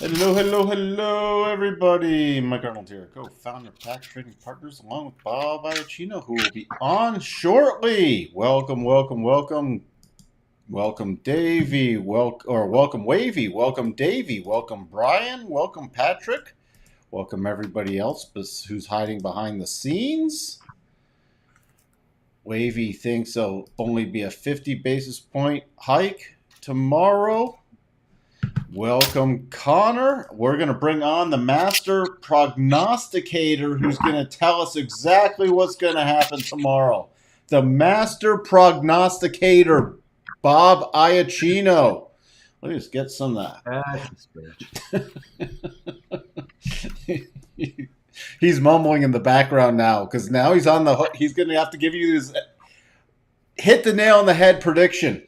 Hello, hello, hello, everybody. Mike Arnold here, co-founder of Tax Trading Partners, along with Bob Iacchino, who will be on shortly. Welcome, welcome, welcome, welcome, Davey. Welcome, Wavy. Welcome, Davey. Welcome, Brian. Welcome, Patrick. Welcome, everybody else who's hiding behind the scenes. Wavy thinks there'll only be a 50 basis point hike tomorrow. Welcome, Connor. We're going to bring on the master prognosticator who's going to tell us exactly what's going to happen tomorrow. The master prognosticator, Bob Iacchino. Let me just get some of that. He's mumbling in the background now because now he's on the hook. He's going to have to give you his hit the nail on the head prediction.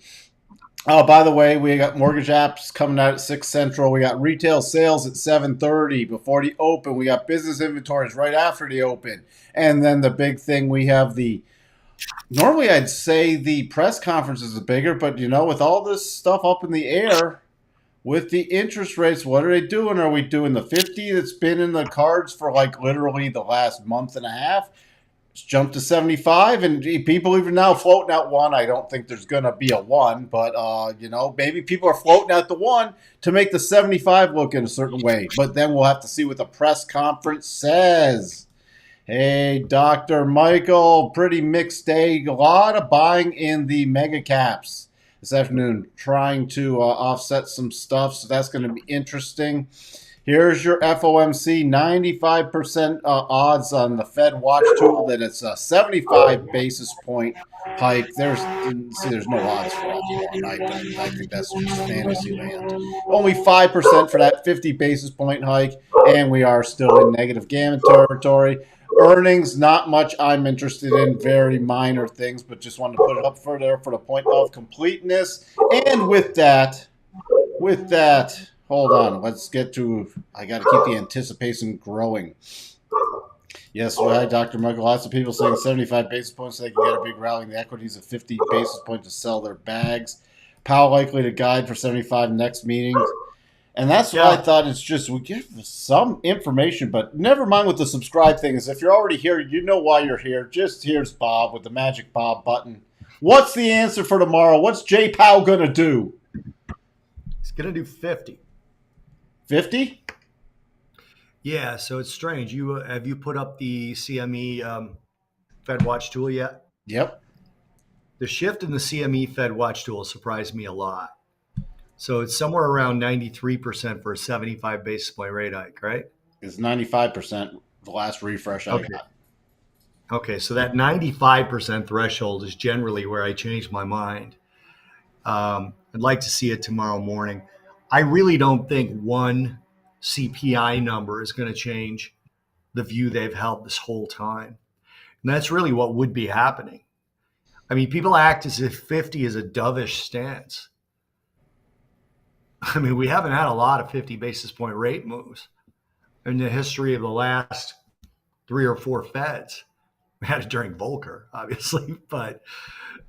Oh, by the way, we got mortgage apps coming out at 6 Central. We got retail sales at 7:30 before the open. We got business inventories right after the open. And then the big thing, we have normally I'd say the press conference is bigger, but with all this stuff up in the air, with the interest rates, what are they doing? Are we doing the 50 that's been in the cards for like literally the last month and a half? Jumped to 75, and people even now floating out one. I don't think there's going to be a one, but maybe people are floating out the one to make the 75 look in a certain way. But then we'll have to see what the press conference says. Hey, Dr. Michael, pretty mixed day. A lot of buying in the mega caps this afternoon, trying to offset some stuff, so that's going to be interesting. Here's your FOMC, 95% odds on the Fed watch tool that it's a 75 basis point hike. There's no odds for that. I think that's just fantasy land. Only 5% for that 50 basis point hike, and we are still in negative gamma territory. Earnings, not much I'm interested in, very minor things, but just wanted to put it up for there for the point of completeness. And with that, hold on. Let's get to. I got to keep the anticipation growing. Yes, hi, Dr. Michael. Lots of people saying 75 basis points so they can get a big rally in the equities of 50 basis points to sell their bags. Powell likely to guide for 75 next meeting. And that's what I thought. It's just we give some information, but never mind with the subscribe thing. Is if you're already here, you know why you're here. Just here's Bob with the magic Bob button. What's the answer for tomorrow? What's Jay Powell going to do? He's going to do 50. 50? Yeah, so it's strange. Have you put up the CME Fed Watch tool yet? Yep. The shift in the CME Fed Watch tool surprised me a lot. So it's somewhere around 93% for a 75 basis point rate hike, right? It's 95% the last refresh I got. Okay, so that 95% threshold is generally where I change my mind. I'd like to see it tomorrow morning. I really don't think one CPI number is going to change the view they've held this whole time. And that's really what would be happening. I mean, people act as if 50 is a dovish stance. I mean, we haven't had a lot of 50 basis point rate moves in the history of the last 3 or 4 Feds. We had it during Volcker, obviously, but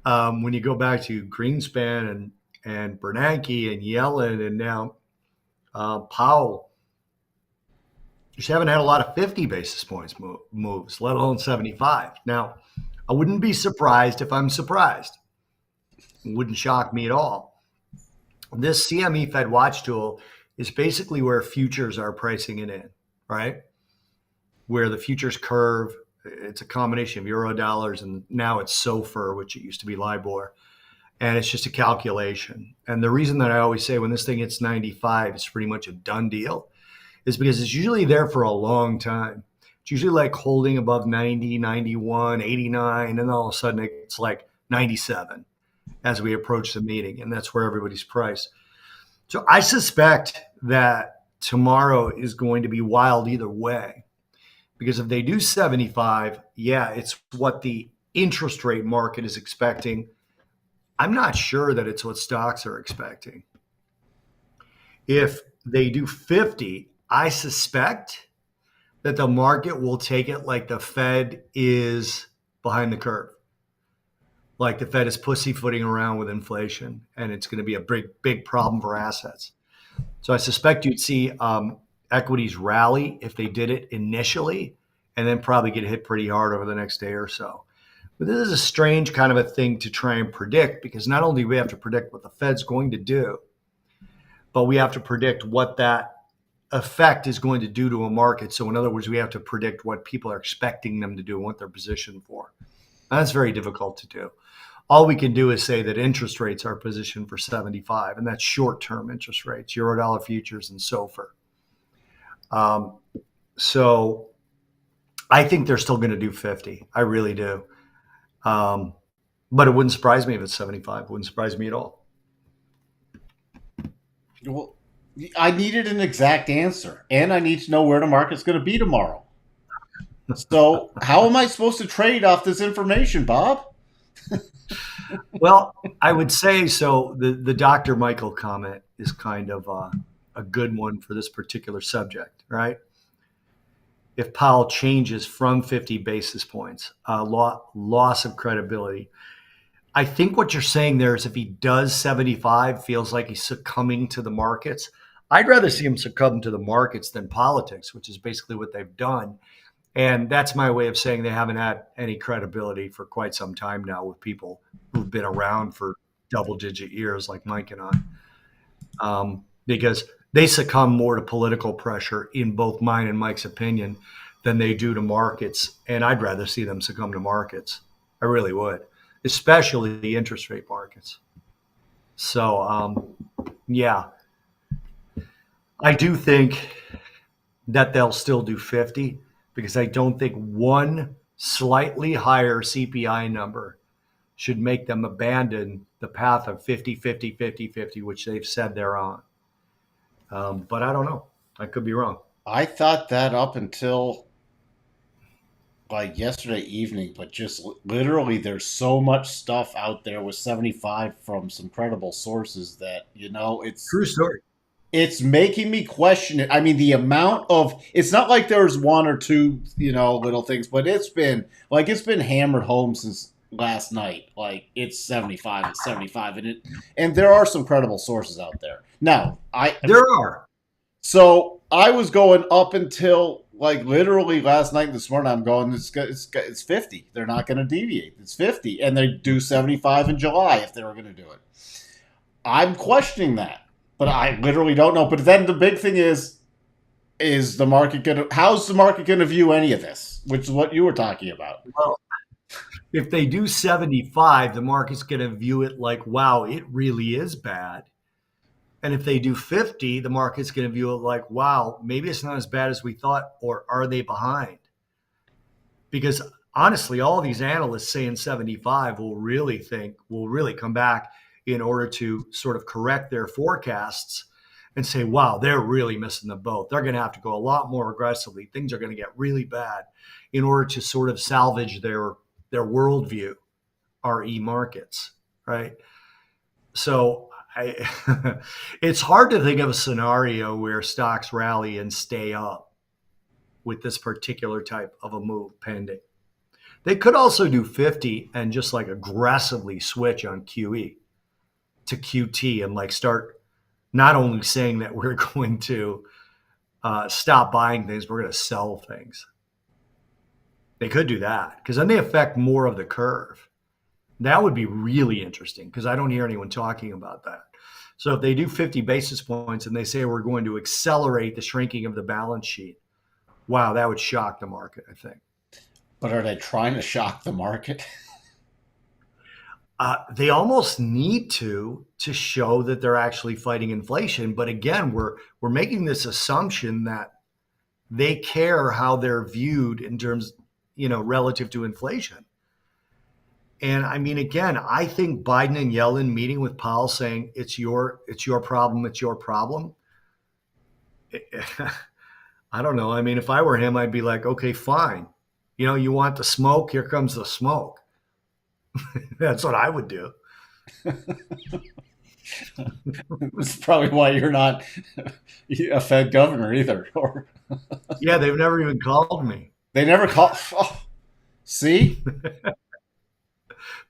when you go back to Greenspan and Bernanke and Yellen and now Powell, you just haven't had a lot of 50 basis points moves, let alone 75. Now, I wouldn't be surprised if I'm surprised. It wouldn't shock me at all. This CME Fed Watch tool is basically where futures are pricing it in, right? Where the futures curve, it's a combination of euro dollars and now it's SOFR, which it used to be LIBOR. And it's just a calculation. And the reason that I always say when this thing hits 95, it's pretty much a done deal, is because it's usually there for a long time. It's usually like holding above 90, 91, 89, and then all of a sudden it's like 97 as we approach the meeting, and that's where everybody's priced. So I suspect that tomorrow is going to be wild either way, because if they do 75, yeah, it's what the interest rate market is expecting. I'm not sure that it's what stocks are expecting. If they do 50, I suspect that the market will take it like the Fed is behind the curve. Like the Fed is pussyfooting around with inflation, and it's going to be a big problem for assets. So I suspect you'd see equities rally if they did it initially, and then probably get hit pretty hard over the next day or so. But this is a strange kind of a thing to try and predict, because not only do we have to predict what the Fed's going to do, but we have to predict what that effect is going to do to a market. So in other words, we have to predict what people are expecting them to do and what they're positioned for. And that's very difficult to do. All we can do is say that interest rates are positioned for 75, and that's short-term interest rates, Eurodollar futures and SOFR. So I think they're still going to do 50. I really do. But it wouldn't surprise me if it's 75. It wouldn't surprise me at all. Well, I needed an exact answer, and I need to know where the market's going to be tomorrow. So how am I supposed to trade off this information, Bob? Well, I would say so. The Dr. Michael comment is kind of a good one for this particular subject, right? If Powell changes from 50 basis points, loss of credibility. I think what you're saying there is if he does 75, feels like he's succumbing to the markets. I'd rather see him succumb to the markets than politics, which is basically what they've done. And that's my way of saying they haven't had any credibility for quite some time now with people who've been around for double-digit years like Mike and I, because they succumb more to political pressure, in both mine and Mike's opinion, than they do to markets. And I'd rather see them succumb to markets. I really would, especially the interest rate markets. So, yeah, I do think that they'll still do 50, because I don't think one slightly higher CPI number should make them abandon the path of 50, 50, 50, 50, which they've said they're on. But I don't know. I could be wrong. I thought that up until like yesterday evening, but just literally there's so much stuff out there with 75 from some credible sources that, True story. it's making me question it. I mean, the amount of, it's not like there's one or two, little things, but it's been hammered home since last night. Like it's 75, it's 75, and there are some credible sources out there. Now, There are. so I was going up until like literally last night and this morning. I'm going, it's 50. They're not going to deviate. It's 50, and they do 75 in July if they were going to do it. I'm questioning that, but I literally don't know. But then the big thing is the market going to? How's the market going to view any of this? Which is what you were talking about. Well, if they do 75, the market's going to view it like, wow, it really is bad. And if they do 50, the market's going to view it like, wow, maybe it's not as bad as we thought, or are they behind? Because honestly, all these analysts saying 75 will really come back in order to sort of correct their forecasts and say, wow, they're really missing the boat. They're going to have to go a lot more aggressively. Things are going to get really bad in order to sort of salvage their worldview, RE markets, right? So it's hard to think of a scenario where stocks rally and stay up with this particular type of a move pending. They could also do 50 and just like aggressively switch on QE to QT and like start not only saying that we're going to stop buying things, we're going to sell things. They could do that because then they affect more of the curve. That would be really interesting because I don't hear anyone talking about that. So if they do 50 basis points and they say we're going to accelerate the shrinking of the balance sheet, wow, that would shock the market, I think. But are they trying to shock the market? They almost need to show that they're actually fighting inflation. But again, we're making this assumption that they care how they're viewed in terms, relative to inflation. And I mean, again, I think Biden and Yellen meeting with Powell saying it's your problem, it's your problem. I don't know. I mean, if I were him, I'd be like, okay, fine. You want the smoke? Here comes the smoke. That's what I would do. That's probably why you're not a Fed governor either. Yeah, they've never even called me. They never call. Oh, see?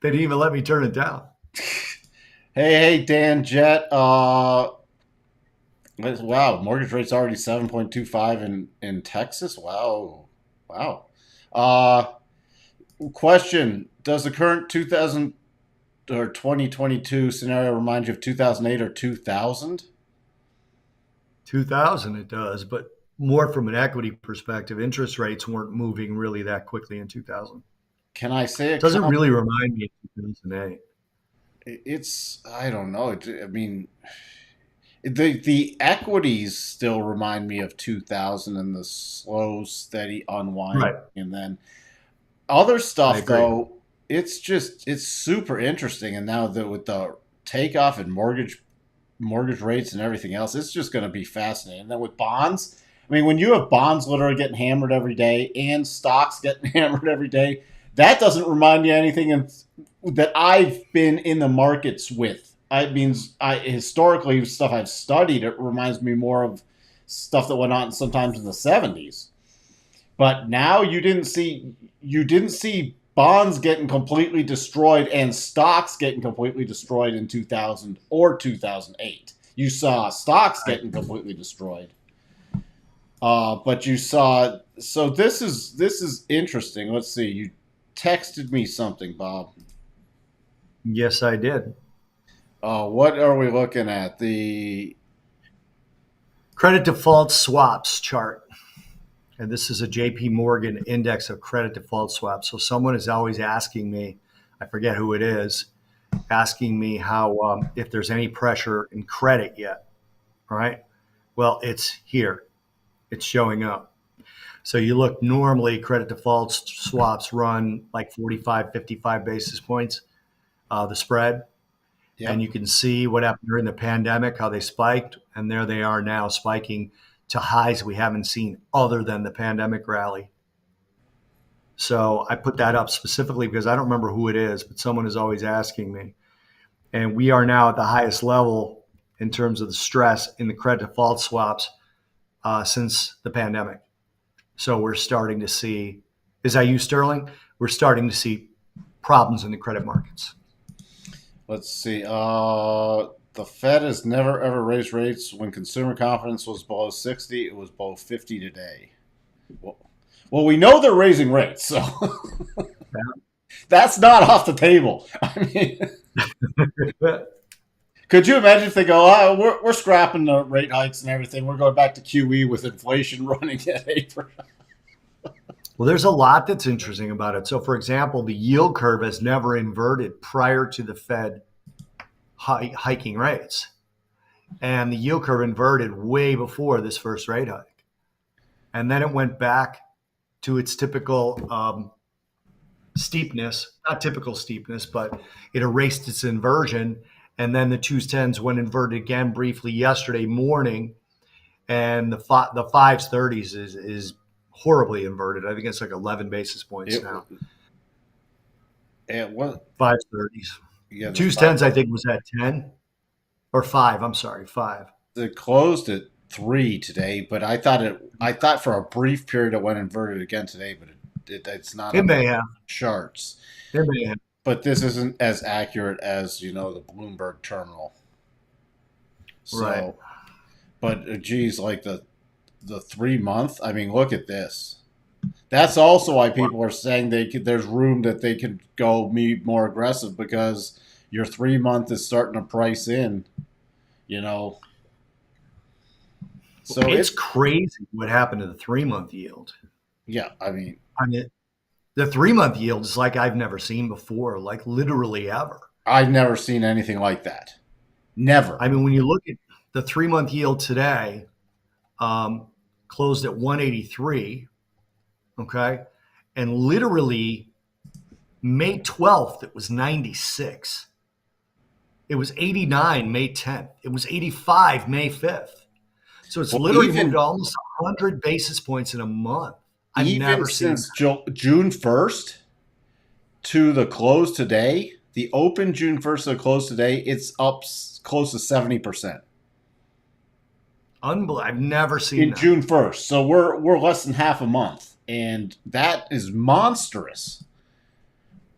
They didn't even let me turn it down. Hey, Dan Jett. Wow, mortgage rate's already 7.25 in Texas. Wow, wow. Uh, Question: does the current 2000 or 2022 scenario remind you of 2008 or 2000? 2000 it does, but more from an equity perspective. Interest rates weren't moving really that quickly in 2000. Can I say a Doesn't comp? really remind me of 2008. It's I don't know. I mean, the equities still remind me of 2000 and the slow, steady unwinding, Right. and then other I stuff agree. though. It's super interesting, and now that with the takeoff in mortgage rates and everything else, it's just going to be fascinating. And then with bonds, I mean, when you have bonds literally getting hammered every day and stocks getting hammered every day, that doesn't remind me of anything that I've been in the markets with. I means I historically stuff I've studied. It reminds me more of stuff that went on sometimes in the 70s. But now you didn't see bonds getting completely destroyed and stocks getting completely destroyed in 2000 or 2008. You saw stocks Right. getting completely destroyed. But you saw so this is interesting. Let's see. You texted me something, Bob. Yes, I did. What are we looking at? The Credit default swaps chart. And this is a JP Morgan index of credit default swaps. So someone is always asking me, I forget who it is, asking me how if there's any pressure in credit yet. All right. Well, it's here. It's showing up. So you look normally credit default swaps run like 45, 55 basis points, the spread. And yep. you can see what happened during the pandemic, how they spiked. And there they are now spiking to highs we haven't seen other than the pandemic rally. So I put that up specifically because I don't remember who it is, but someone is always asking me. And we are now at the highest level in terms of the stress in the credit default swaps since the pandemic. So we're starting to see, is that you, Sterling? We're starting to see problems in the credit markets. Let's see. The Fed has never ever raised rates when consumer confidence was below 60. It was below 50 today. Well, well, we know they're raising rates, so that's not off the table. I mean, could you imagine if they go, we're scrapping the rate hikes and everything. We're going back to QE with inflation running at 8%. Well, there's a lot that's interesting about it. So, for example, the yield curve has never inverted prior to the Fed hiking rates. And the yield curve inverted way before this first rate hike. And then it went back to its typical steepness, not typical steepness, but it erased its inversion. And then the 2s10s went inverted again briefly yesterday morning. And the 5s30s is horribly inverted. I think it's like 11 basis points It, now. it was, 5s30s. yeah, the Twos five, tens, I think, was at 10 or 5. I'm sorry, 5. it closed at 3 today, but I thought for a brief period it went inverted again today, but it's not It on the may have. charts. It may have. But this isn't as accurate as the Bloomberg terminal. Right. So, but geez, like the 3 month. I mean, look at this. That's also why people are saying there's room that they could go be more aggressive because your 3 month is starting to price in. You know, so It's crazy what happened to the 3 month yield. yeah. I mean, I mean, the 3 month yield is like I've never seen before, like literally ever. I've never seen anything like that. Never. I mean, when you look at the 3 month yield today, um, closed at 183, okay? And literally May 12th, it was 96. It was 89 May 10th. It was 85 May 5th. So it's Well, literally moved almost 100 basis points in a month. I've even never seen since that. June 1st to the close today, the open June 1st to the close today, it's up close to 70% Unbelievable. I've never seen in that. June 1st. So we're less than half a month, and that is monstrous.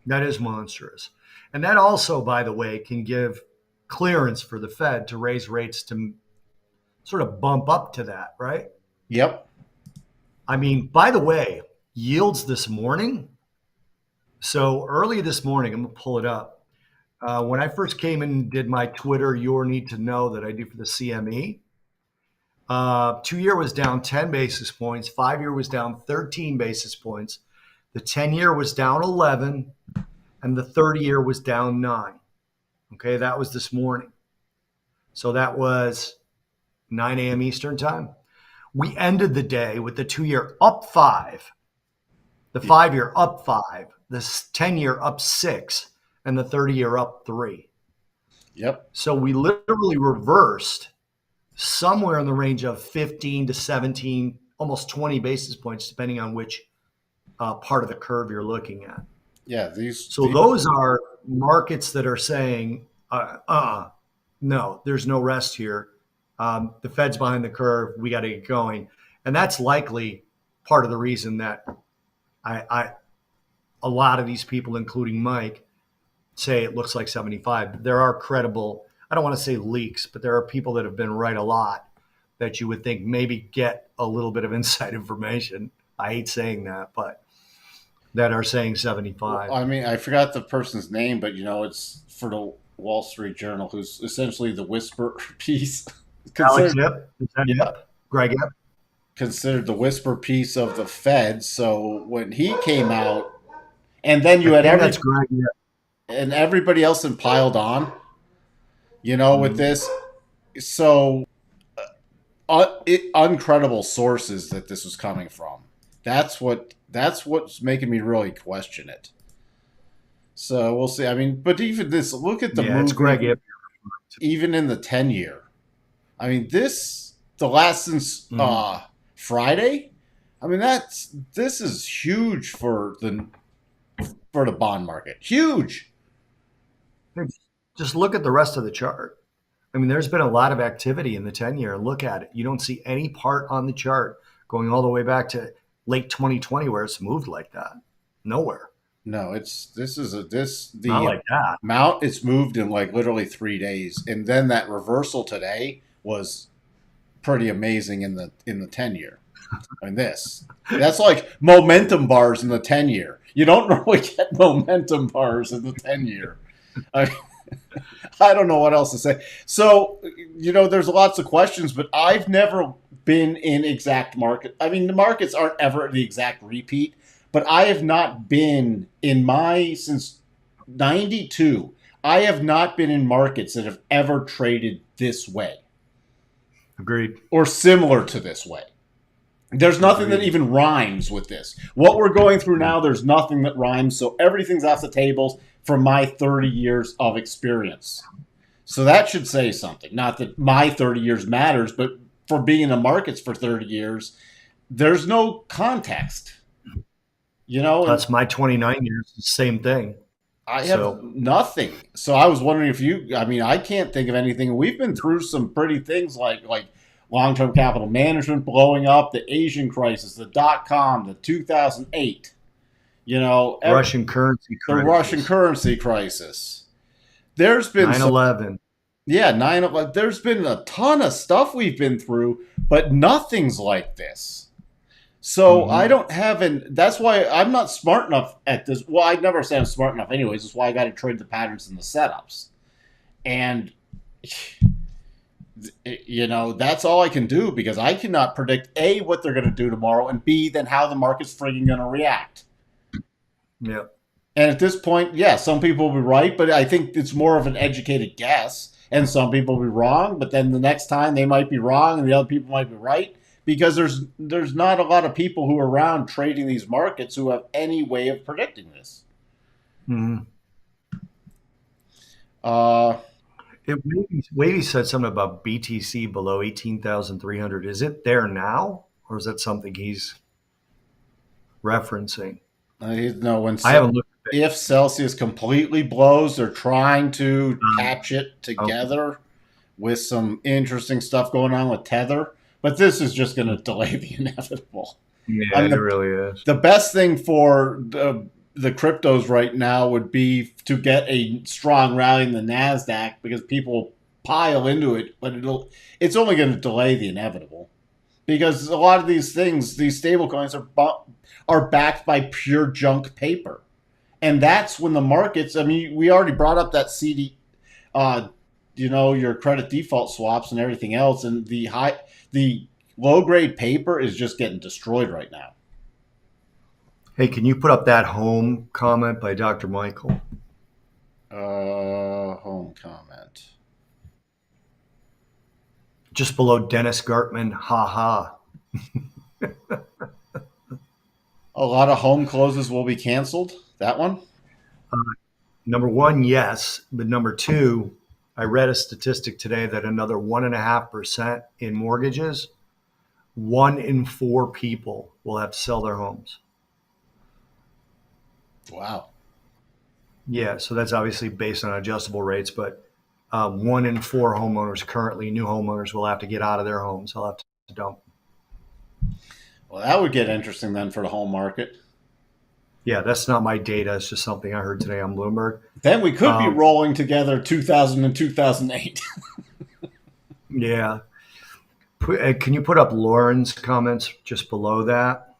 That is monstrous. And that also, by the way, can give clearance for the Fed to raise rates to sort of bump up to that, right? Yep. I mean, by the way, yields this morning. So early this morning, I'm going to pull it up. When I first came in and did my Twitter, your need to know that I do for the CME, 2-year was down 10 basis points, 5-year was down 13 basis points, the 10-year was down 11, and the 30-year was down 9. Okay, that was this morning. So that was 9 a.m. Eastern time. We ended the day with the 2-year up 5, the 5-year up 5, the 10-year up 6, and the 30-year up 3. Yep. So we literally reversed somewhere in the range of 15 to 17, almost 20 basis points, depending on which part of the curve you're looking at. Yeah. So those are markets that are saying, no, there's no rest here. The Fed's behind the curve. We got to get going. And that's likely part of the reason that a lot of these people, including Mike, say it looks like 75. There are credible, I don't want to say leaks, but there are people that have been right a lot that you would think maybe get a little bit of inside information. I hate saying that, but that are saying 75. I mean, I forgot the person's name, but it's for the Wall Street Journal, who's essentially the whisper piece. Alex Yip? Is that Yip? Greg Yip? Considered the whisper piece of the Fed. So when he came out, and then you had that's Greg Yip. And everybody else had piled on, with this. So uncredible sources that this was coming from. That's what's making me really question it. So we'll see. I mean, but even this, look at the move. It's Greg Yip. Even in the 10-year. I mean, the last since Friday. I mean, this is huge for the bond market. Huge. Just look at the rest of the chart. I mean, there's been a lot of activity in the 10-year. Look at it. You don't see any part on the chart going all the way back to late 2020 where it's moved like that. Nowhere. No, the not like that. Amount it's moved in like literally 3 days, and then that reversal today was pretty amazing in the 10-year. I mean, that's like momentum bars in the 10-year. You don't normally get momentum bars in the 10-year. I don't know what else to say. So, there's lots of questions, but I've never been in exact market. I mean, the markets aren't ever the exact repeat, but I have not been since 92. I have not been in markets that have ever traded this way. Agreed. Or similar to this way. There's nothing that even rhymes with this. What we're going through now, there's nothing that rhymes. So everything's off the tables from my 30 years of experience. So that should say something. Not that my 30 years matters, but for being in the markets for 30 years, there's no context. That's my 29 years. Same thing. I have nothing. So I was wondering I can't think of anything. We've been through some pretty things like long-term capital management blowing up, the Asian crisis, the dot-com, the 2008, Russian currency crisis. The Russian currency crisis. There's been 9/11. Yeah, 9/11. There's been a ton of stuff we've been through, but nothing's like this. So I don't have that's why I'm not smart enough at this. Well, I'd never say I'm smart enough anyways. That's why I got to trade the patterns and the setups. And that's all I can do because I cannot predict A, what they're going to do tomorrow, and B, then how the market's frigging going to react. Yeah. And at this point, some people will be right, but I think it's more of an educated guess. And some people will be wrong, but then the next time they might be wrong and the other people might be right because there's not a lot of people who are around trading these markets who have any way of predicting this. Mm-hmm. Wavy said something about BTC below 18,300. Is it there now, or is that something he's referencing? No, I haven't looked at it. If Celsius completely blows, they're trying to patch it together with some interesting stuff going on with Tether. But this is just going to delay the inevitable. Yeah, it really is. The best thing for the cryptos right now would be to get a strong rally in the NASDAQ because people pile into it, but it's only going to delay the inevitable because a lot of these things, these stable coins are backed by pure junk paper. And that's when the markets, I mean, we already brought up that uh, your credit default swaps and everything else, and the low grade paper is just getting destroyed right now. Hey, can you put up that home comment by Dr. Michael? Home comment. Just below Dennis Gartman, ha ha. A lot of home closes will be canceled. That one? Number one, yes. But number two, I read a statistic today that another 1.5% in mortgages, 1 in 4 people will have to sell their homes. Wow. Yeah, so that's obviously based on adjustable rates, but 1 in 4 homeowners currently, new homeowners, will have to get out of their homes. They'll have to dump. Well, that would get interesting then for the home market. Yeah, that's not my data. It's just something I heard today on Bloomberg. Then we could be rolling together 2000 and 2008. Yeah. Can you put up Lauren's comments just below that?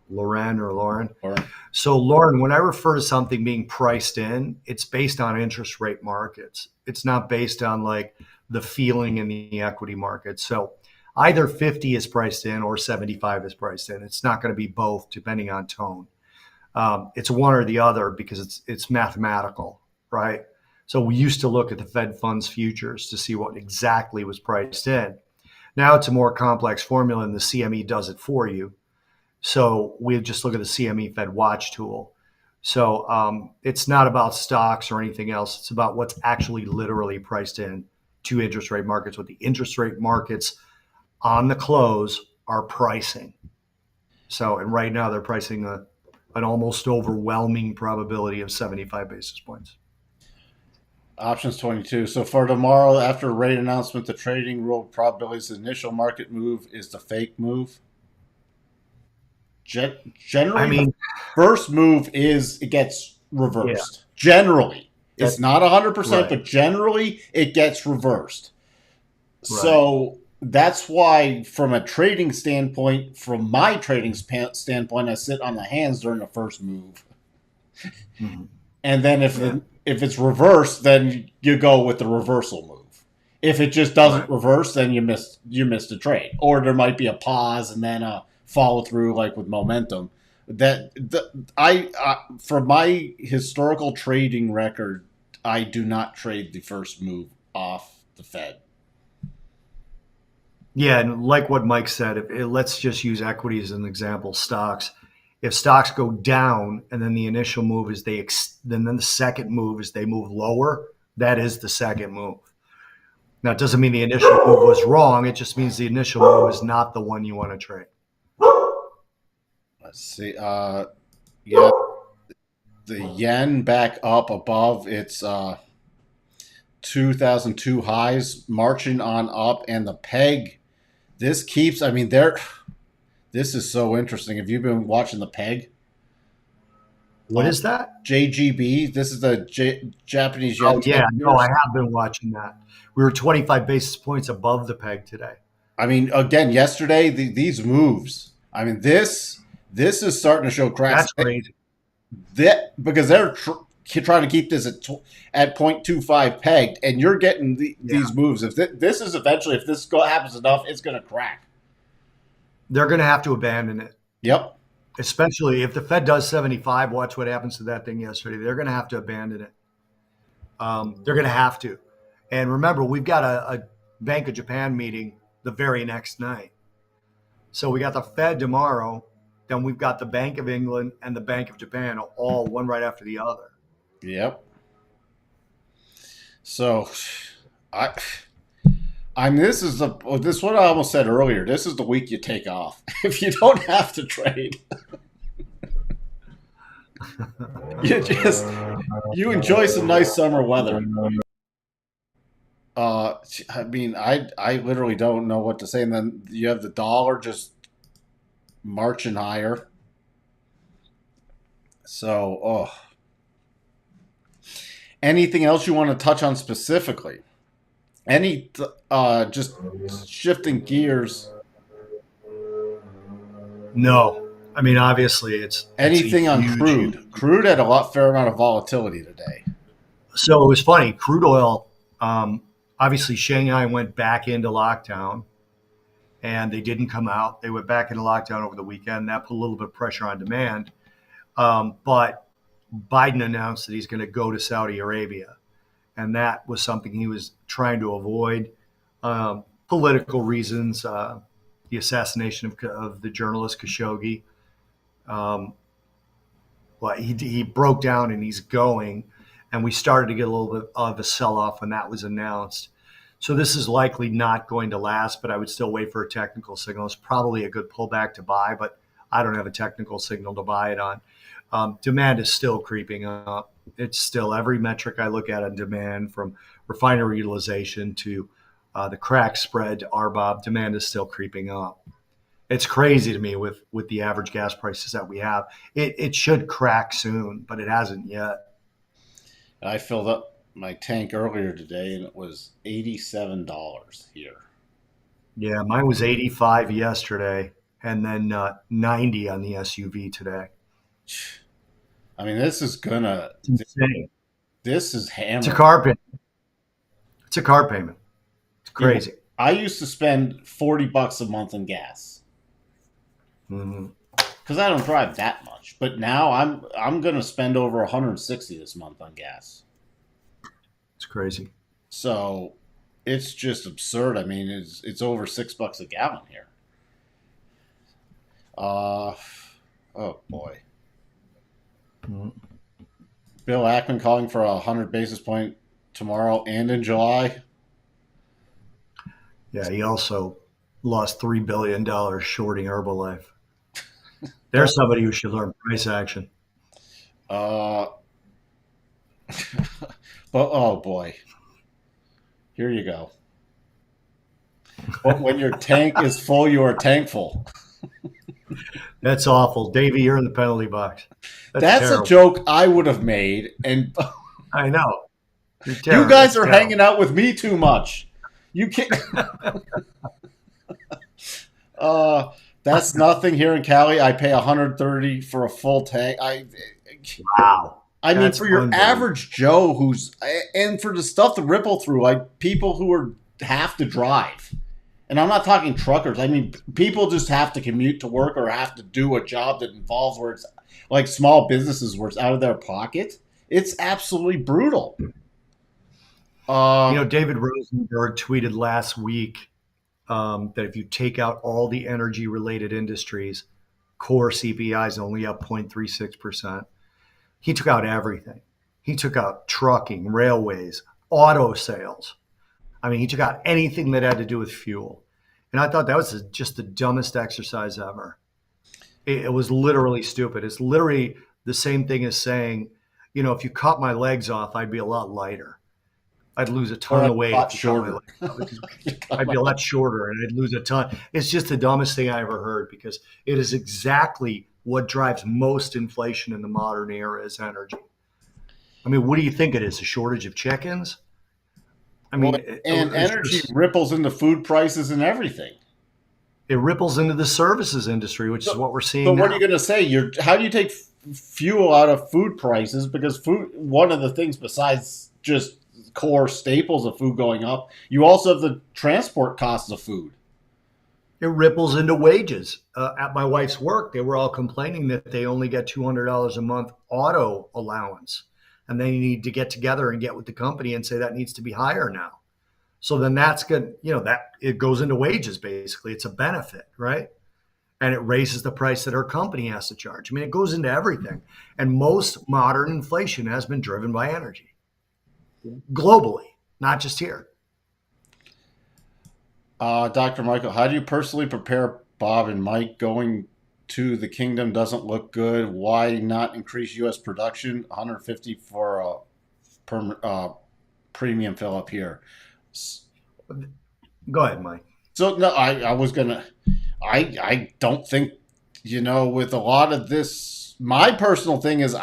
Lauren or Lauren? So, Lauren, when I refer to something being priced in, it's based on interest rate markets. It's not based on like the feeling in the equity market. So either 50 is priced in or 75 is priced in. It's not going to be both depending on tone. It's one or the other because it's mathematical, right? So we used to look at the Fed funds futures to see what exactly was priced in. Now it's a more complex formula and the CME does it for you. So we just look at the CME Fed Watch tool. So it's not about stocks or anything else. It's about what's actually literally priced in to interest rate markets, what the interest rate markets on the close are pricing. So, and right now they're pricing an almost overwhelming probability of 75 basis points. Options 22. So for tomorrow, after rate announcement, the trading rule probabilities initial market move is the fake move. Generally, I mean, the first move is it gets reversed. Yeah. Generally, it's not 100%, right, but generally it gets reversed. Right. So that's why, from a trading standpoint, from my trading standpoint, I sit on the hands during the first move. Mm-hmm. And then if it's reversed, then you go with the reversal move. If it just doesn't reverse, then you missed a trade, or there might be a pause and then a follow through, like with momentum. For my historical trading record, I do not trade the first move off the Fed. Yeah, and like what Mike said, let's just use equities as an example. Stocks. If stocks go down and then the initial move is then the second move is they move lower, that is the second move. Now, it doesn't mean the initial move was wrong. It just means the initial move is not the one you want to trade. Let's see. Yeah, the yen back up above its 2002 highs, marching on up, and the peg. This keeps. I mean, this is so interesting. Have you been watching the peg? What is that? JGB. This is the Japanese yen. Oh, yeah. No, I have been watching that. We were 25 basis points above the peg today. I mean, again, yesterday, these moves. I mean, this is starting to show cracks. That's crazy. Because they're trying to keep this at 0.25 pegged, and you're getting these moves. If this happens enough, it's going to crack. They're going to have to abandon it. Yep. Especially if the Fed does 75, watch what happens to that thing yesterday. They're going to have to abandon it. They're going to have to. And remember, we've got a Bank of Japan meeting the very next night. So we got the Fed tomorrow, then we've got the Bank of England and the Bank of Japan, all one right after the other. Yep. So this is what I almost said earlier. This is the week you take off if you don't have to trade. you enjoy some nice summer weather. I mean, I literally don't know what to say. And then you have the dollar just marching higher. So, anything else you want to touch on specifically? Any just shifting gears, No, I mean obviously it's a anything on huge, huge. crude. Crude had a lot fair amount of volatility today. So it was funny. Crude oil, obviously Shanghai went back into lockdown, and they didn't come out. They went back into lockdown over the weekend. That put a little bit of pressure on demand. But Biden announced that he's going to go to Saudi Arabia, and that was something he was trying to avoid. Political reasons, the assassination of the journalist Khashoggi. Um, but he broke down and he's going, and we started to get a little bit of a sell off when that was announced. So this is likely not going to last, but I would still wait for a technical signal. It's probably a good pullback to buy, but I don't have a technical signal to buy it on. Demand is still creeping up. It's still every metric I look at on demand, from refinery utilization to the crack spread to RBOB, demand is still creeping up. It's crazy to me with the average gas prices that we have. It should crack soon, but it hasn't yet. I filled up my tank earlier today, and it was $87 here. Yeah, mine was 85 yesterday, and then 90 on the SUV today. I mean, this is gonna. It's insane. This is It's a hammer. car payment. It's a car payment. It's You know, crazy. I used to spend $40 a month on gas Hmm. because I don't drive that much. But now I'm gonna spend over 160 this month on gas. It's crazy. So it's just absurd. I mean, it's over $6 a gallon here. Uh, oh boy. Mhm. Bill Ackman calling for 100 basis point tomorrow and in July. Yeah, he also lost $3 billion shorting Herbalife. Don't. There's somebody who should learn price action. Uh, but oh boy, here you go. But when your tank is full, you are tankful. That's awful. Davey, you're in the penalty box. That's That's a terrible. joke I would have made, and I know. You're you terrible. guys That's are terrible. hanging out with me too much. You can't. Uh, that's nothing here in Cali. I pay 130 for a full tank. Wow. I mean, That's for your unbelievable. average Joe who's and for the stuff to ripple through, like people who are have to drive, and I'm not talking truckers. I mean, people just have to commute to work or have to do a job that involves where it's like small businesses where it's out of their pocket. It's absolutely brutal. You Uh, know, David Rosenberg tweeted last week that if you take out all the energy related industries, core CPI is only up 0.36%. He took out everything. He took out trucking, railways, auto sales. I mean, he took out anything that had to do with fuel. And I thought that was just the dumbest exercise ever. It was literally stupid. It's literally the same thing as saying, you know, if you cut my legs off, I'd be a lot lighter. I'd lose a or ton a of weight lot if you cut my shorter. legs off because I'd be a lot shorter and I'd lose a ton. It's just the dumbest thing I ever heard because it is exactly what drives most inflation in the modern era is energy. I mean, what do you think it is? A shortage of chickens? I Well, mean, and it's energy just ripples into food prices and everything. it ripples into the services industry, which is So, what we're so seeing what are you now. going to say? How do you take fuel out of food prices? Because food, one of the things besides just core staples of food going up, you also have the transport costs of food. It ripples into wages. At my wife's work, they were all complaining that they only get $200 a month auto allowance, and they need to get together and get with the company and say that needs to be higher now. So then that's good. You know, that it goes into wages basically. It's a benefit, right? And it raises the price that her company has to charge. I mean, it goes into everything. And most modern inflation has been driven by energy globally, not just here. Dr. Michael, how do you personally prepare Bob and Mike going to the kingdom doesn't look good? Why not increase U.S. production? 150 for a premium fill up here. Go ahead, Mike. So no, I was gonna. I don't think with a lot of this. My personal thing is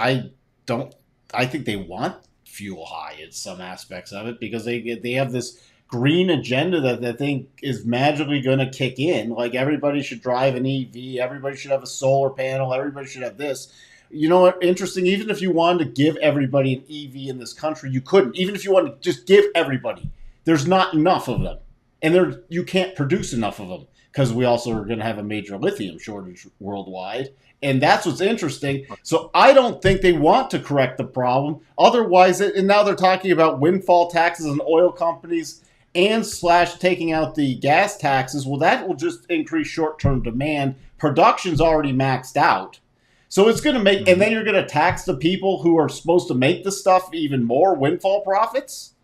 don't. I think they want fuel high in some aspects of it because they have this green agenda that they think is magically going to kick in. Like everybody should drive an EV, everybody should have a solar panel, everybody should have this. You know what? Interesting. Even if you wanted to give everybody an EV in this country, you couldn't. Even if you wanted to just give everybody, there's not enough of them, and you can't produce enough of them because we also are going to have a major lithium shortage worldwide. And that's what's interesting. So I don't think they want to correct the problem. Otherwise, and now they're talking about windfall taxes on oil companies and slash taking out the gas taxes. Well, that will just increase short-term demand. Production's already maxed out. So it's going to make, and then you're going to tax the people who are supposed to make the stuff even more windfall profits?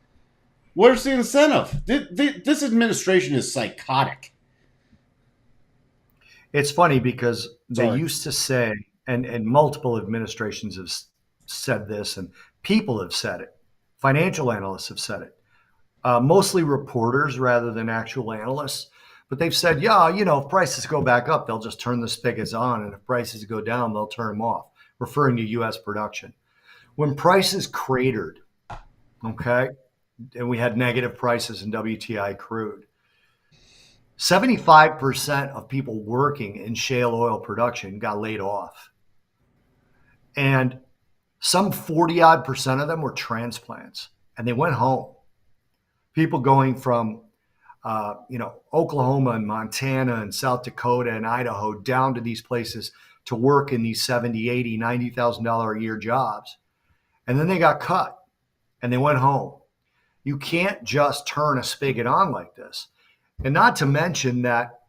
Where's the incentive? This administration is psychotic. It's funny because they Sorry. used to say, and multiple administrations have said this, and people have said it, financial analysts have said it, mostly reporters rather than actual analysts. But they've said, yeah, if prices go back up, they'll just turn the spigots on. And if prices go down, they'll turn them off, referring to U.S. production. When prices cratered, okay, and we had negative prices in WTI crude, 75% of people working in shale oil production got laid off. And some 40 odd percent of them were transplants, and they went home. People going from Oklahoma and Montana and South Dakota and Idaho down to these places to work in these 70, 80, $90,000 a year jobs. And then they got cut and they went home. You can't just turn a spigot on like this. And not to mention that,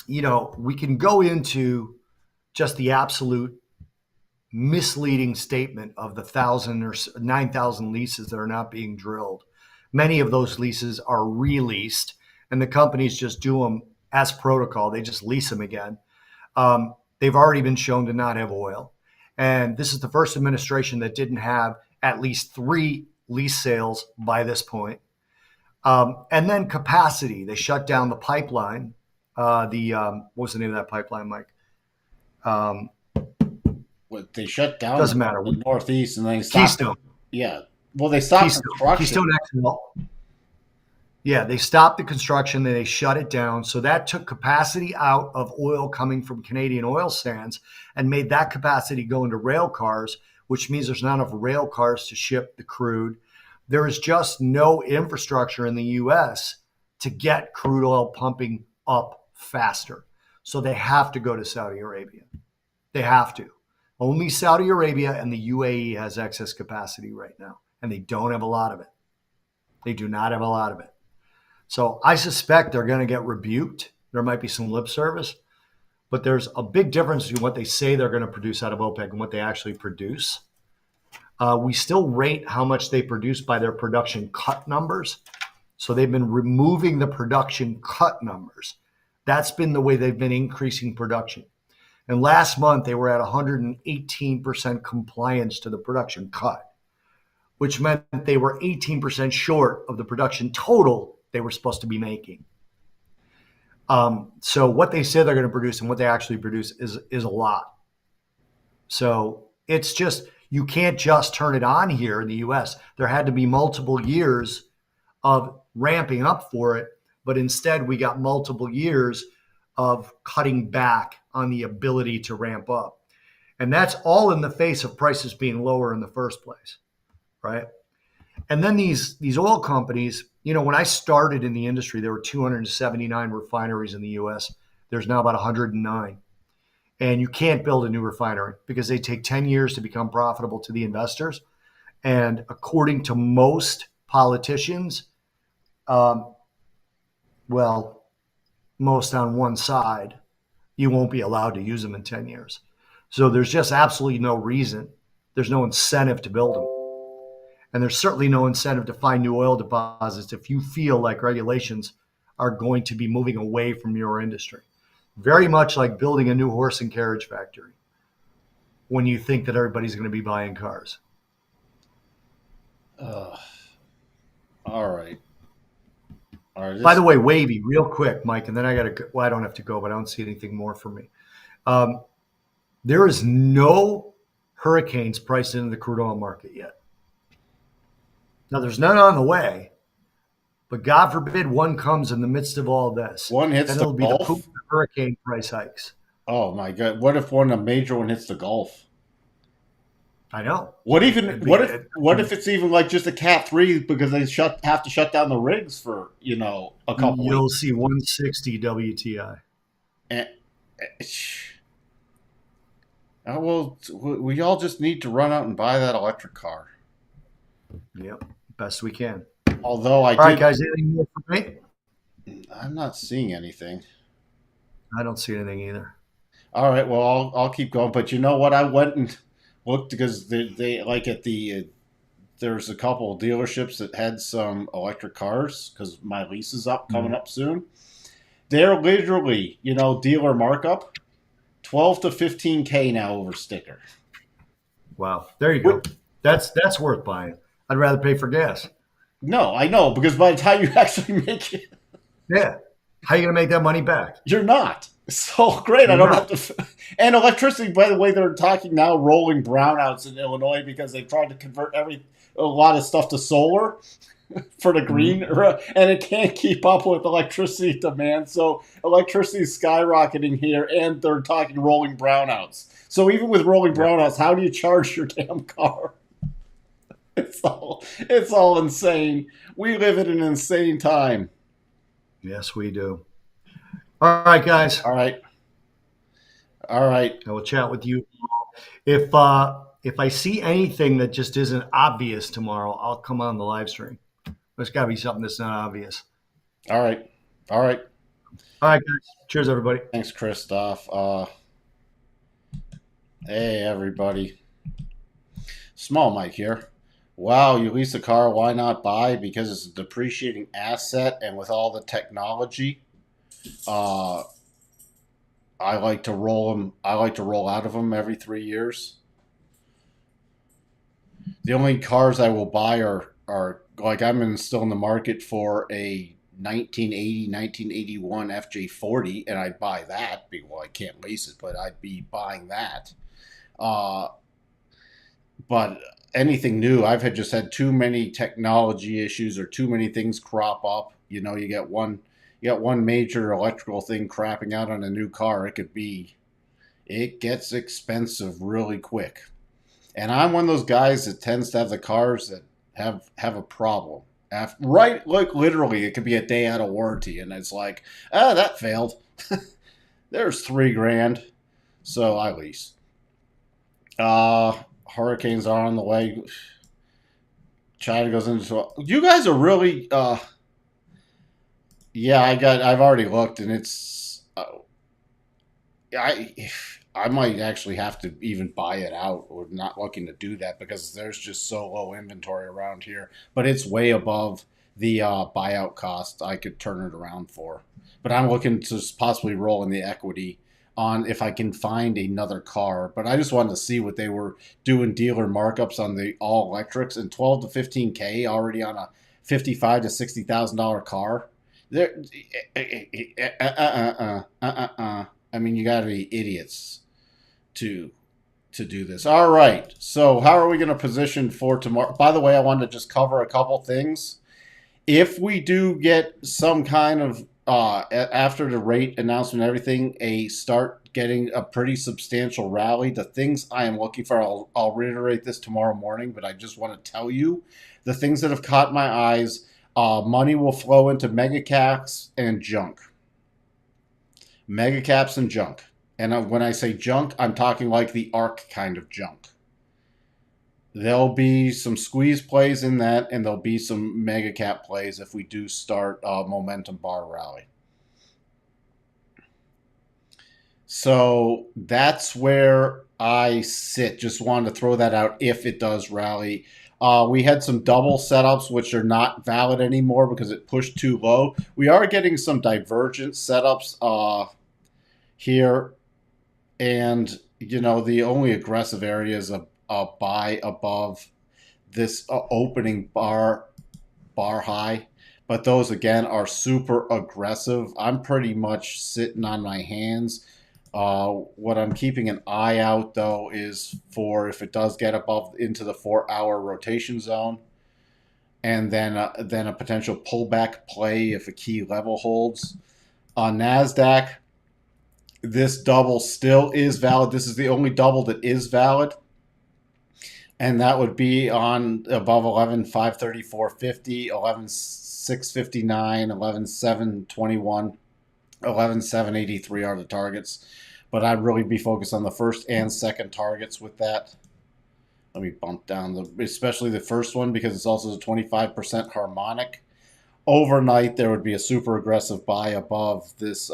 we can go into just the absolute misleading statement of the 1,000 or 9,000 leases that are not being drilled. Many of those leases are released, and the companies just do them as protocol. They just lease them again. They've already been shown to not have oil. And this is the first administration that didn't have at least 3 lease sales by this point. And then capacity. They shut down the pipeline. What was the name of that pipeline, Mike? They shut down Doesn't matter. the Northeast and then they stopped. Keystone. Yeah. Well, they stopped construction. Keystone XL. Yeah, they stopped the construction, then they shut it down. So that took capacity out of oil coming from Canadian oil sands and made that capacity go into rail cars, which means there's not enough rail cars to ship the crude. There is just no infrastructure in the U.S. to get crude oil pumping up faster. So they have to go to Saudi Arabia. They have to. Only Saudi Arabia and the UAE has excess capacity right now, and they don't have a lot of it. They do not have a lot of it. So I suspect they're going to get rebuked. There might be some lip service, but there's a big difference between what they say they're going to produce out of OPEC and what they actually produce. We still rate how much they produce by their production cut numbers. So they've been removing the production cut numbers. That's been the way they've been increasing production. And last month, they were at 118% compliance to the production cut, which meant they were 18% short of the production total they were supposed to be making. So what they say they're going to produce and what they actually produce is a lot. So it's just, you can't just turn it on here in the U.S. There had to be multiple years of ramping up for it, but instead we got multiple years of cutting back on the ability to ramp up. And that's all in the face of prices being lower in the first place, right? And then these oil companies, when I started in the industry, there were 279 refineries in the U.S. There's now about 109. And you can't build a new refinery because they take 10 years to become profitable to the investors. And according to most politicians, most on one side, you won't be allowed to use them in 10 years. So there's just absolutely no reason. There's no incentive to build them. And there's certainly no incentive to find new oil deposits if you feel like regulations are going to be moving away from your industry. Very much like building a new horse and carriage factory when you think that everybody's going to be buying cars. All right. All right. By the way, wavy, real quick, Mike, and then I got to go. Well, I don't have to go, but I don't see anything more for me. There is no hurricanes priced into the crude oil market yet. Now, there's none on the way, But God forbid one comes in the midst of all this. One hits Then the it'll be the poop Gulf. hurricane price hikes. Oh my God! What if a major one hits the Gulf? I know. What even? It'd be, What if it's even like just a Cat 3 because they have to shut down the rigs for a couple you'll weeks? see 160 WTI. And, well, we all just need to run out and buy that electric car. Yep, best we can. Although I All right, did, guys, anything more for me? I'm not seeing anything. I don't see anything either. All right, well, I'll keep going. But you know what? I went and looked because they like at the there's a couple of dealerships that had some electric cars because my lease is up coming Mhm. up soon. They're literally, dealer markup 12 to 15K now over sticker. Wow, there you Wait, go. That's worth buying. I'd rather pay for gas. no, I know because by the time you actually make it, Yeah. How are you going to make that money back? you're not. So great. I You're don't have not. to. And electricity, by the way, they're talking now rolling brownouts in Illinois because they've tried to convert a lot of stuff to solar for the green, Mhm. and it can't keep up with electricity demand. So electricity is skyrocketing here, and they're talking rolling brownouts. So even with rolling Yeah. brownouts, how do you charge your damn car? It's all insane. We live in an insane time. Yes, we do. All right, guys. All right, all right. I will chat with you. If I see anything that just isn't obvious tomorrow, I'll come on the live stream. There's got to be something that's not obvious. All right. All right. All right, guys. Cheers, everybody. Thanks, Christoph. Hey, everybody. Small Mike here. Wow, you lease a car, why not buy? Because it's a depreciating asset, and with all the technology, uh, I like to roll them. I like to roll out of them every 3 years. The only cars I will buy are like still in the market for a 1980, 1981 FJ40, and I'd buy that. Well, I can't lease it, but I'd be buying that. Uh, but anything new, just had too many technology issues or too many things crop up. You got one major electrical thing crapping out on a new car. It gets expensive really quick. And I'm one of those guys that tends to have the cars that have a problem. Right, like literally, it could be a day out of warranty, and it's like, that failed. There's $3,000, so I lease. Hurricanes are on the way. China goes into. You guys are really. Yeah, I've already looked, and it's. I. I might actually have to even buy it out. Or not looking to do that because there's just so low inventory around here. But it's way above the buyout cost I could turn it around for. But I'm looking to possibly roll in the equity on if I can find another car. But I just wanted to see what they were doing dealer markups on the all electrics, and 12 to 15K already on a 55 to $60,000 car. There, I mean, you got to be idiots to do this. All right. So how are we going to position for tomorrow? By the way, I wanted to just cover a couple things. If we do get some kind of after the rate announcement and everything, start getting a pretty substantial rally, the things I am looking for, I'll reiterate this tomorrow morning, but I just want to tell you the things that have caught my eyes. Money will flow into mega caps and junk. Mega caps and junk. And when I say junk, I'm talking like the ARC kind of junk. There'll be some squeeze plays in that, and there'll be some mega cap plays if we do start a momentum bar rally. So that's where I sit. Just wanted to throw that out if it does rally. We had some double setups, which are not valid anymore because it pushed too low. We are getting some divergent setups here. And, the only aggressive area is a buy above this opening bar high. But those, again, are super aggressive. I'm pretty much sitting on my hands. What I'm keeping an eye out, though, is for if it does get above into the 4-hour rotation zone. and then a potential pullback play if a key level holds. On Nasdaq, this double still is valid. This is the only double that is valid, and that would be on above 11,534.50, 11,659, 11,721, 11,783 are the targets. But I'd really be focused on the first and second targets with that. Let me bump down especially the first one, because it's also a 25% harmonic. Overnight, there would be a super aggressive buy above this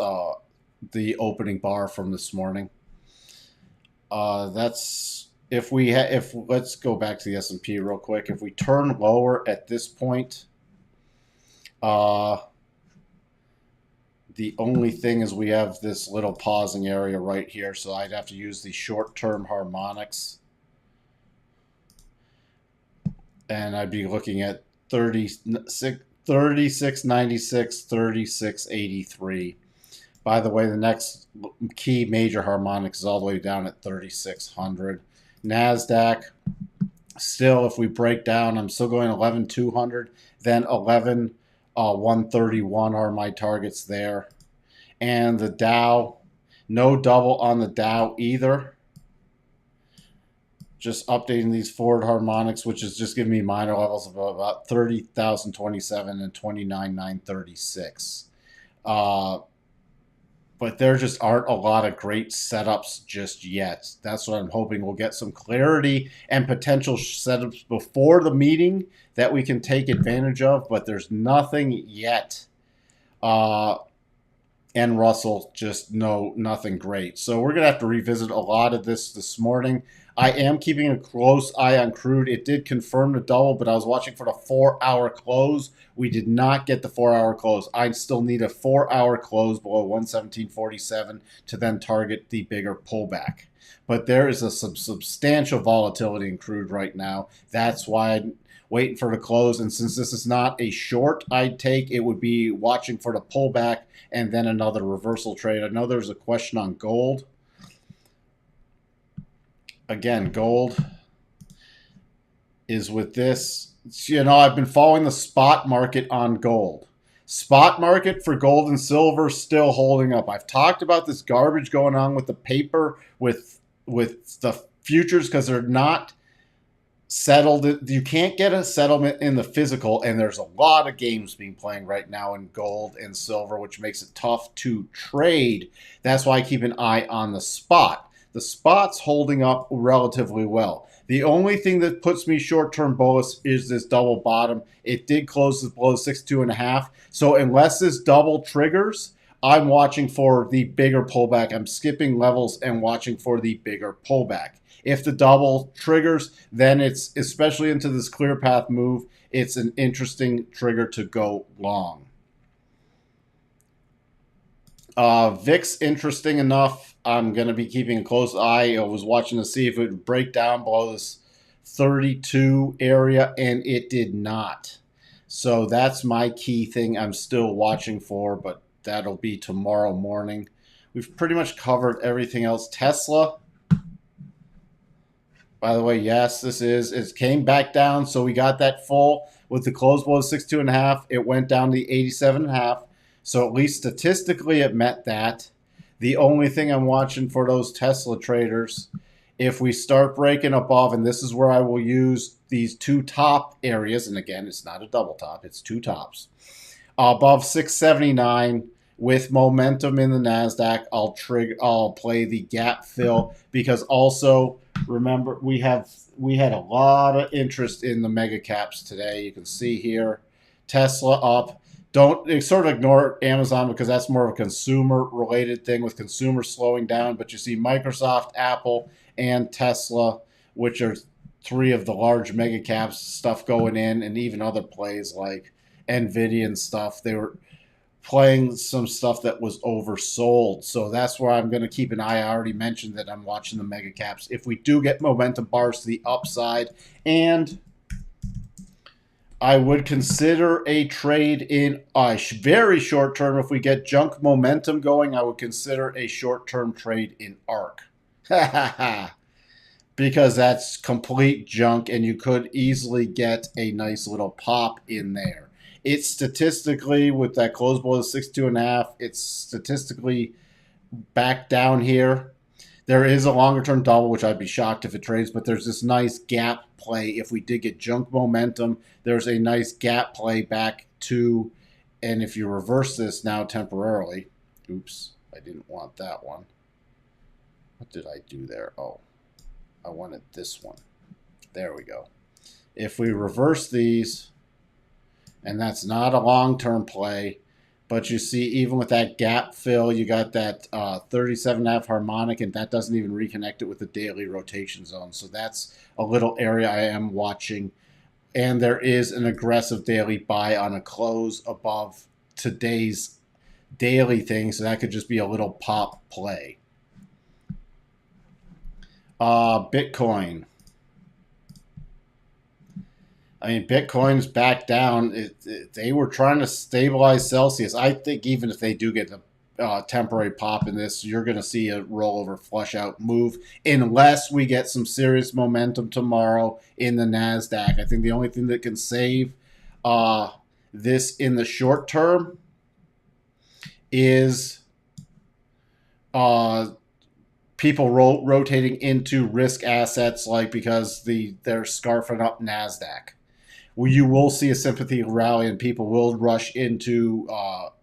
the opening bar from this morning. That's if let's go back to the S&P real quick. If we turn lower at this point, the only thing is we have this little pausing area right here, so I'd have to use the short-term harmonics, and I'd be looking at 36.96, 36.83. By the way, the next key major harmonics is all the way down at 3,600. Nasdaq, still, if we break down, I'm still going 11,200, then 11,131 are my targets there. And the Dow, no double on the Dow either. Just updating these forward harmonics, which is just giving me minor levels of about 30,027 and 29,936. But there just aren't a lot of great setups just yet. That's what I'm hoping. We'll get some clarity and potential setups before the meeting that we can take advantage of, but there's nothing yet. And Russell, just nothing great. So we're going to have to revisit a lot of this morning. I am keeping a close eye on crude. It did confirm the double, but I was watching for the 4-hour close. We did not get the 4-hour close. I still need a 4-hour close below 117.47 to then target the bigger pullback. But there is some substantial volatility in crude right now. That's why I'm waiting for the close. And since this is not a short I'd take, it would be watching for the pullback and then another reversal trade. I know there's a question on gold. Again, gold is with this. I've been following the spot market on gold. Spot market for gold and silver still holding up. I've talked about this garbage going on with the paper, with the futures, because they're not settled. You can't get a settlement in the physical, and there's a lot of games being played right now in gold and silver, which makes it tough to trade. That's why I keep an eye on the spot. The spot's holding up relatively well. The only thing that puts me short-term bullish is this double bottom. It did close below 62.5. So unless this double triggers, I'm watching for the bigger pullback. I'm skipping levels and watching for the bigger pullback. If the double triggers, then it's, especially into this clear path move, it's an interesting trigger to go long. VIX, interesting enough. I'm going to be keeping a close eye. I was watching to see if it would break down below this 32 area, and it did not. So that's my key thing I'm still watching for, but that'll be tomorrow morning. We've pretty much covered everything else. Tesla, by the way, yes, it came back down, so we got that full with the close below 62.5. It went down to 87.5. So at least statistically it met that. The only thing I'm watching for those Tesla traders, if we start breaking above, and this is where I will use these two top areas, and again, it's not a double top, it's two tops. Above 679 with momentum in the NASDAQ, I'll play the gap fill, because also remember we had a lot of interest in the mega caps today. You can see here Tesla up. Don't sort of ignore Amazon, because that's more of a consumer related thing with consumers slowing down. But you see Microsoft, Apple, and Tesla, which are three of the large mega caps, stuff going in, and even other plays like Nvidia and stuff. They were playing some stuff that was oversold. So that's where I'm going to keep an eye. I already mentioned that I'm watching the mega caps. If we do get momentum bars to the upside, and I would consider a trade in a very short term. If we get junk momentum going, I would consider a short-term trade in ARK. because that's complete junk, and you could easily get a nice little pop in there. It's statistically, with that close below the 62.5, it's statistically back down here. There is a longer term double, which I'd be shocked if it trades, but there's this nice gap play. If we did get junk momentum, there's a nice gap play back to, and if you reverse this now temporarily, oops, I didn't want that one. What did I do there? Oh, I wanted this one. There we go. If we reverse these, and that's not a long-term play, but you see, even with that gap fill, you got that 37.5 harmonic, and that doesn't even reconnect it with the daily rotation zone. So that's a little area I am watching. And there is an aggressive daily buy on a close above today's daily thing, so that could just be a little pop play. Bitcoin. I mean, Bitcoin's back down. They were trying to stabilize Celsius. I think even if they do get a temporary pop in this, you're going to see a rollover flush out move unless we get some serious momentum tomorrow in the NASDAQ. I think the only thing that can save this in the short term is people rotating into risk assets, like because they're scarfing up NASDAQ. You will see a sympathy rally and people will rush into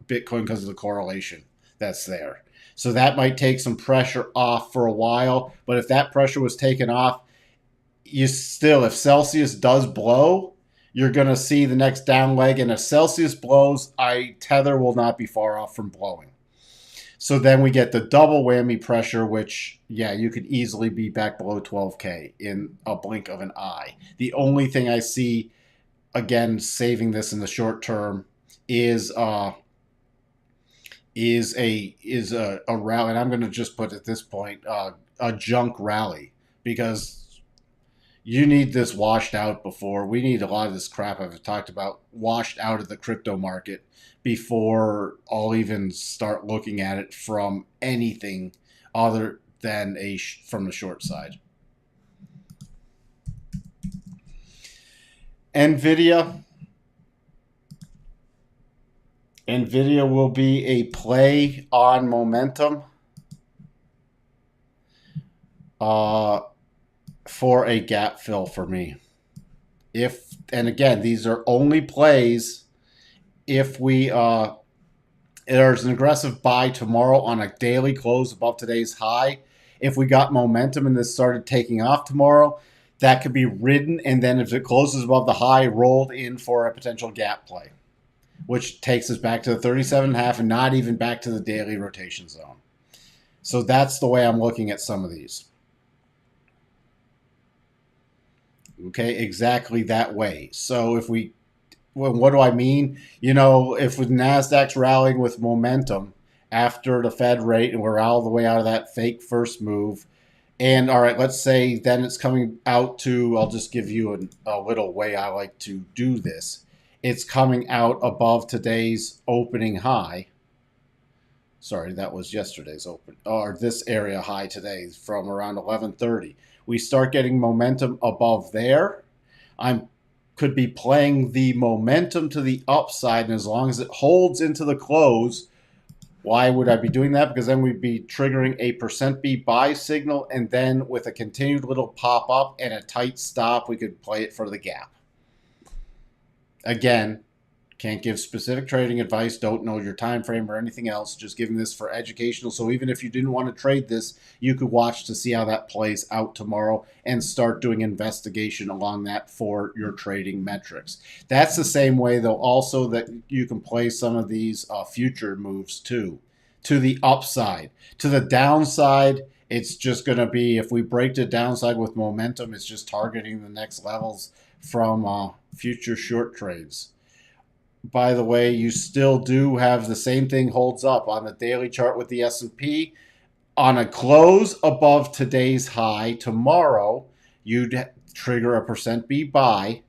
Bitcoin because of the correlation that's there. So that might take some pressure off for a while. But if that pressure was taken off, you still, if Celsius does blow, you're going to see the next down leg. And if Celsius blows, Tether will not be far off from blowing. So then we get the double whammy pressure, which, yeah, you could easily be back below 12K in a blink of an eye. The only thing I see, again, saving this in the short term is a rally. And I'm going to just put at this point a junk rally, because you need this washed out before. We need a lot of this crap I've talked about washed out of the crypto market before I'll even start looking at it from anything other than from the short side. NVIDIA will be a play on momentum for a gap fill for me. And again, these are only plays if we there's an aggressive buy tomorrow on a daily close above today's high. If we got momentum and this started taking off tomorrow, that could be ridden, and then if it closes above the high, rolled in for a potential gap play, which takes us back to the 37.5 and not even back to the daily rotation zone. So that's the way I'm looking at some of these. Okay, exactly that way. So if we, well, what do I mean? You know, if with NASDAQ's rallying with momentum after the Fed rate and we're all the way out of that fake first move, and all right, let's say then it's coming out to, I'll just give you a little way I like to do this. It's coming out above today's opening high. Sorry, that was yesterday's open, or this area high today from around 11:30. We start getting momentum above there. Could be playing the momentum to the upside, and as long as it holds into the close, why would I be doing that? Because then we'd be triggering a %B buy signal, and then with a continued little pop up and a tight stop, we could play it for the gap. Again, can't give specific trading advice, don't know your time frame or anything else, just giving this for educational. So even if you didn't want to trade this, you could watch to see how that plays out tomorrow and start doing investigation along that for your trading metrics. That's the same way, though, also that you can play some of these future moves too, to the upside. To the downside, it's just going to be, if we break the downside with momentum, it's just targeting the next levels from future short trades. By the way, you still do have the same thing holds up on the daily chart with the S&P. On a close above today's high tomorrow, you'd trigger a %B buy,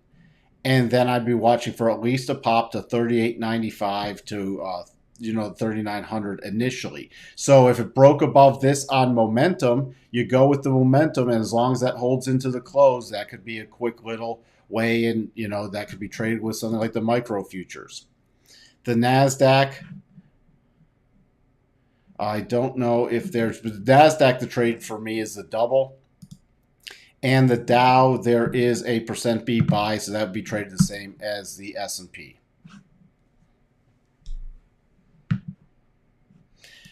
and then I'd be watching for at least a pop to 38.95 to 3,900 initially. So if it broke above this on momentum, you go with the momentum, and as long as that holds into the close, that could be a quick little way, and that could be traded with something like the micro futures. The Nasdaq, I don't know if there's, but the Nasdaq, the trade for me is the double. And the Dow, there is a percent B buy, so that would be traded the same as the S&P.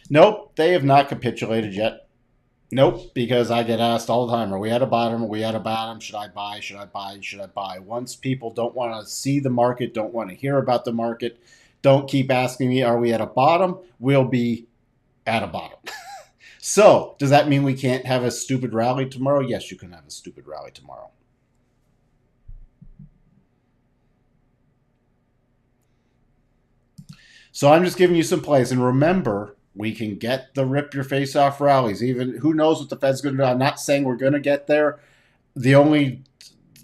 Nope, they have not capitulated yet. Nope, because I get asked all the time, are we at a bottom? Are we at a bottom? Should I buy? Should I buy? Should I buy? Once people don't want to see the market, don't want to hear about the market, don't keep asking me, are we at a bottom? We'll be at a bottom. So, does that mean we can't have a stupid rally tomorrow? Yes, you can have a stupid rally tomorrow. So I'm just giving you some plays. And remember, we can get the rip your face off rallies. Even who knows what the Fed's going to do. I'm not saying we're going to get there. The only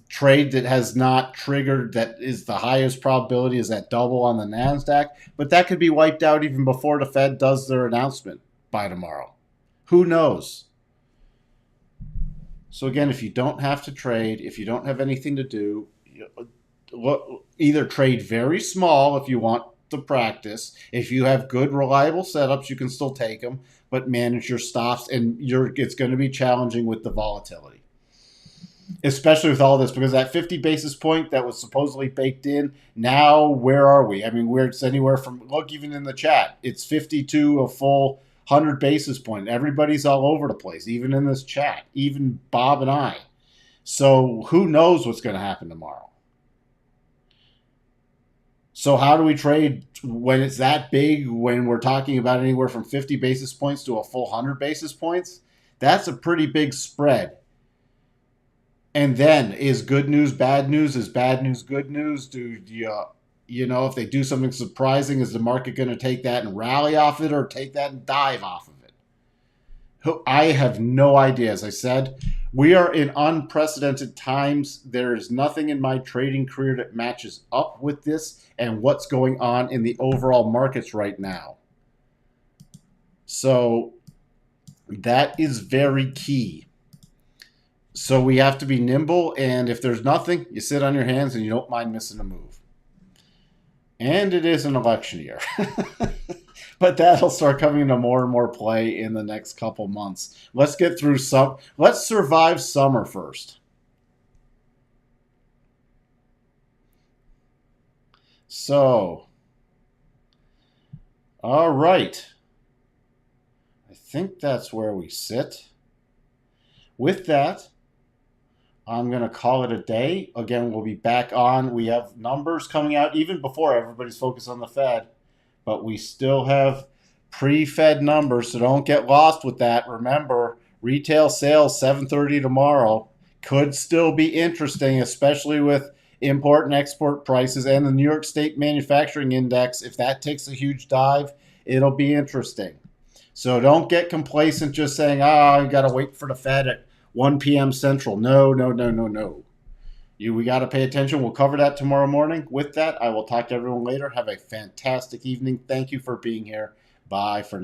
trade that has not triggered that is the highest probability is that double on the NASDAQ. But that could be wiped out even before the Fed does their announcement by tomorrow. Who knows? So again, if you don't have to trade, if you don't have anything to do, either trade very small if you want to practice. If you have good, reliable setups, you can still take them, but manage your stops, and it's going to be challenging with the volatility. Especially with all this, because that 50 basis point that was supposedly baked in, now where are we? I mean, it's anywhere from, look, even in the chat, it's 52 a full 100 basis point. Everybody's all over the place, even in this chat, even Bob and I. So who knows what's going to happen tomorrow? So how do we trade when it's that big, when we're talking about anywhere from 50 basis points to a full 100 basis points? That's a pretty big spread. And then, is good news bad news? Is bad news good news? If they do something surprising, is the market going to take that and rally off it, or take that and dive off of it? I have no idea. As I said, we are in unprecedented times. There is nothing in my trading career that matches up with this and what's going on in the overall markets right now. So that is very key. So we have to be nimble, and if there's nothing, you sit on your hands and you don't mind missing a move. And it is an election year. But that'll start coming into more and more play in the next couple months. Let's get through let's survive summer first. So, all right. I think that's where we sit. With that, I'm going to call it a day. Again, we'll be back on. We have numbers coming out even before everybody's focused on the Fed, but we still have pre-Fed numbers, so don't get lost with that. Remember, retail sales 7:30 tomorrow could still be interesting, especially with import and export prices and the New York State Manufacturing Index. If that takes a huge dive, it'll be interesting. So don't get complacent just saying, you got to wait for the Fed at 1 p.m. Central. No. We got to pay attention. We'll cover that tomorrow morning. With that, I will talk to everyone later. Have a fantastic evening. Thank you for being here. Bye for now.